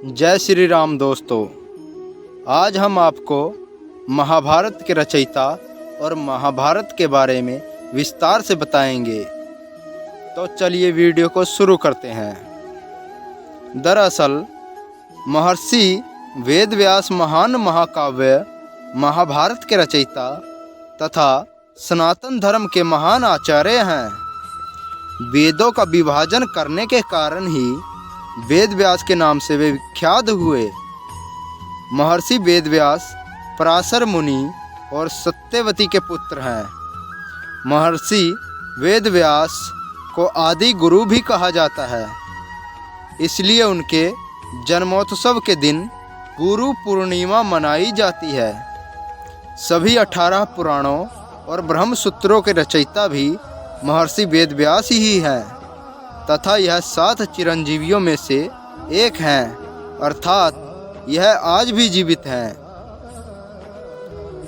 जय श्री राम दोस्तों। आज हम आपको महाभारत के रचयिता और महाभारत के बारे में विस्तार से बताएंगे। तो चलिए वीडियो को शुरू करते हैं। दरअसल महर्षि वेदव्यास महान महाकाव्य महाभारत के रचयिता तथा सनातन धर्म के महान आचार्य हैं। वेदों का विभाजन करने के कारण ही वेदव्यास के नाम से वे विख्यात हुए। महर्षि वेदव्यास पराशर मुनि और सत्यवती के पुत्र हैं। महर्षि वेदव्यास को आदि गुरु भी कहा जाता है, इसलिए उनके जन्मोत्सव के दिन गुरु पूर्णिमा मनाई जाती है। सभी 18 पुराणों और ब्रह्मसूत्रों के रचयिता भी महर्षि वेदव्यास ही हैं तथा यह 7 चिरंजीवियों में से एक हैं, अर्थात यह आज भी जीवित हैं।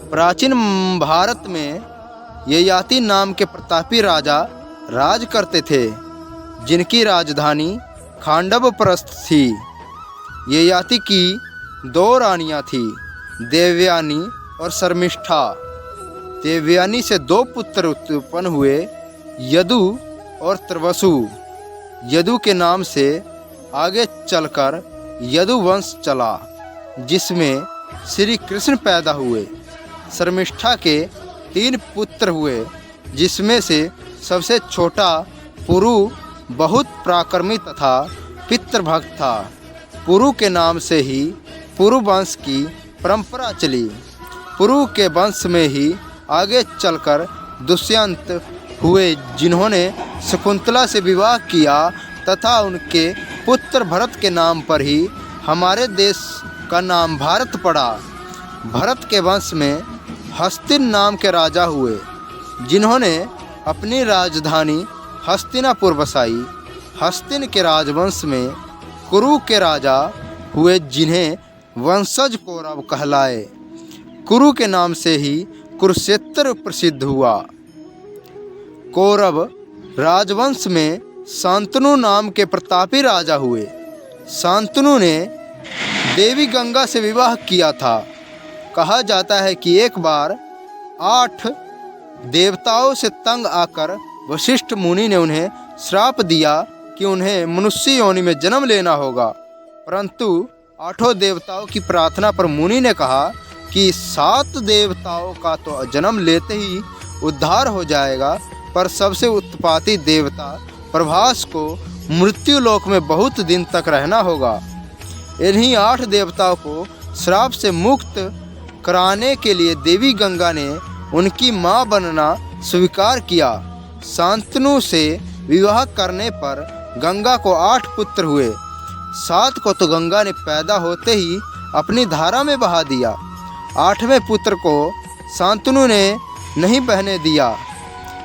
प्राचीन भारत में ययाति नाम के प्रतापी राजा राज करते थे, जिनकी राजधानी खांडवप्रस्थ थी। ययाति की 2 रानियां थीं, देवयानी और शर्मिष्ठा। देवयानी से 2 पुत्र उत्पन्न हुए, यदु और त्रवसु। यदु के नाम से आगे चलकर यदु वंश चला, जिसमें श्री कृष्ण पैदा हुए। शर्मिष्ठा के 3 पुत्र हुए, जिसमें से सबसे छोटा पुरु बहुत पराक्रमी तथा पितृभक्त था। पुरु के नाम से ही पुरु वंश की परंपरा चली। पुरु के वंश में ही आगे चलकर दुष्यंत हुए, जिन्होंने शकुंतला से विवाह किया तथा उनके पुत्र भरत के नाम पर ही हमारे देश का नाम भारत पड़ा। भरत के वंश में हस्तिन नाम के राजा हुए, जिन्होंने अपनी राजधानी हस्तिनापुर बसाई। हस्तिन के राजवंश में कुरु के राजा हुए, जिन्हें वंशज कौरव कहलाए। कुरु के नाम से ही कुरुक्षेत्र प्रसिद्ध हुआ। कौरव राजवंश में शांतनु नाम के प्रतापी राजा हुए। शांतनु ने देवी गंगा से विवाह किया था। कहा जाता है कि एक बार 8 देवताओं से तंग आकर वशिष्ठ मुनि ने उन्हें श्राप दिया कि उन्हें मनुष्य योनि में जन्म लेना होगा, परंतु 8 देवताओं की प्रार्थना पर मुनि ने कहा कि 7 देवताओं का तो जन्म लेते ही उद्धार हो जाएगा, पर सबसे उत्पाती देवता प्रभास को मृत्यु लोक में बहुत दिन तक रहना होगा। इन्हीं 8 देवताओं को श्राप से मुक्त कराने के लिए देवी गंगा ने उनकी मां बनना स्वीकार किया। शांतनु से विवाह करने पर गंगा को 8 पुत्र हुए। 7 को तो गंगा ने पैदा होते ही अपनी धारा में बहा दिया। 8वें पुत्र को शांतनु ने नहीं बहने दिया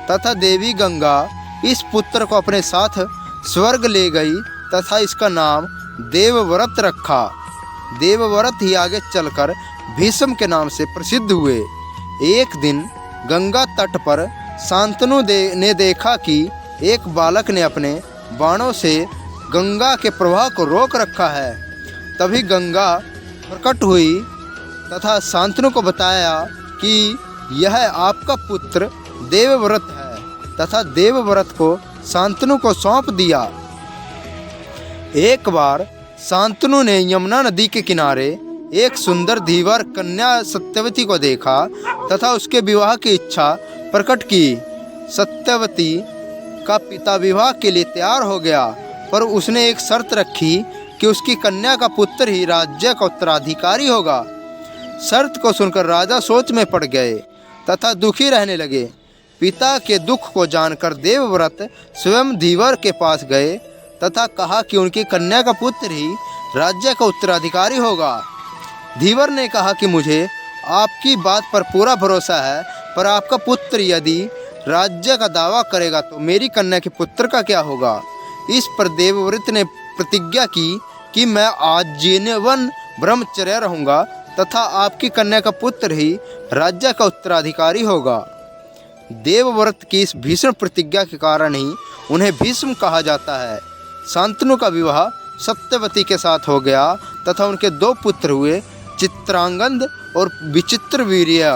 तथा देवी गंगा इस पुत्र को अपने साथ स्वर्ग ले गई तथा इसका नाम देवव्रत रखा। देवव्रत ही आगे चलकर भीष्म के नाम से प्रसिद्ध हुए। एक दिन गंगा तट पर शांतनु ने देखा कि एक बालक ने अपने बाणों से गंगा के प्रवाह को रोक रखा है। तभी गंगा प्रकट हुई तथा शांतनु को बताया कि यह आपका पुत्र देवव्रत है तथा देवव्रत को शांतनु को सौंप दिया। एक बार शांतनु ने यमुना नदी के किनारे एक सुंदर धीवर कन्या सत्यवती को देखा तथा उसके विवाह की इच्छा प्रकट की। सत्यवती का पिता विवाह के लिए तैयार हो गया, पर उसने एक शर्त रखी कि उसकी कन्या का पुत्र ही राज्य का उत्तराधिकारी होगा। शर्त को सुनकर राजा सोच में पड़ गए तथा दुखी रहने लगे। पिता के दुख को जानकर देवव्रत स्वयं धीवर के पास गए तथा कहा कि उनकी कन्या का पुत्र ही राज्य का उत्तराधिकारी होगा। धीवर ने कहा कि मुझे आपकी बात पर पूरा भरोसा है, पर आपका पुत्र यदि राज्य का दावा करेगा तो मेरी कन्या के पुत्र का क्या होगा। इस पर देवव्रत ने प्रतिज्ञा की कि मैं आजीवन ब्रह्मचर्य रहूँगा तथा आपकी कन्या का पुत्र ही राज्य का उत्तराधिकारी होगा। देवव्रत की इस भीषण प्रतिज्ञा के कारण ही उन्हें भीष्म कहा जाता है। शांतनु का विवाह सत्यवती के साथ हो गया तथा उनके 2 पुत्र हुए, चित्रांगद और विचित्रवीर्य।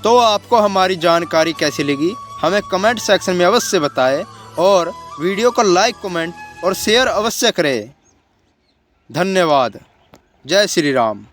तो आपको हमारी जानकारी कैसी लगी हमें कमेंट सेक्शन में अवश्य बताएं और वीडियो को लाइक, कमेंट और शेयर अवश्य करें। धन्यवाद। जय श्री राम।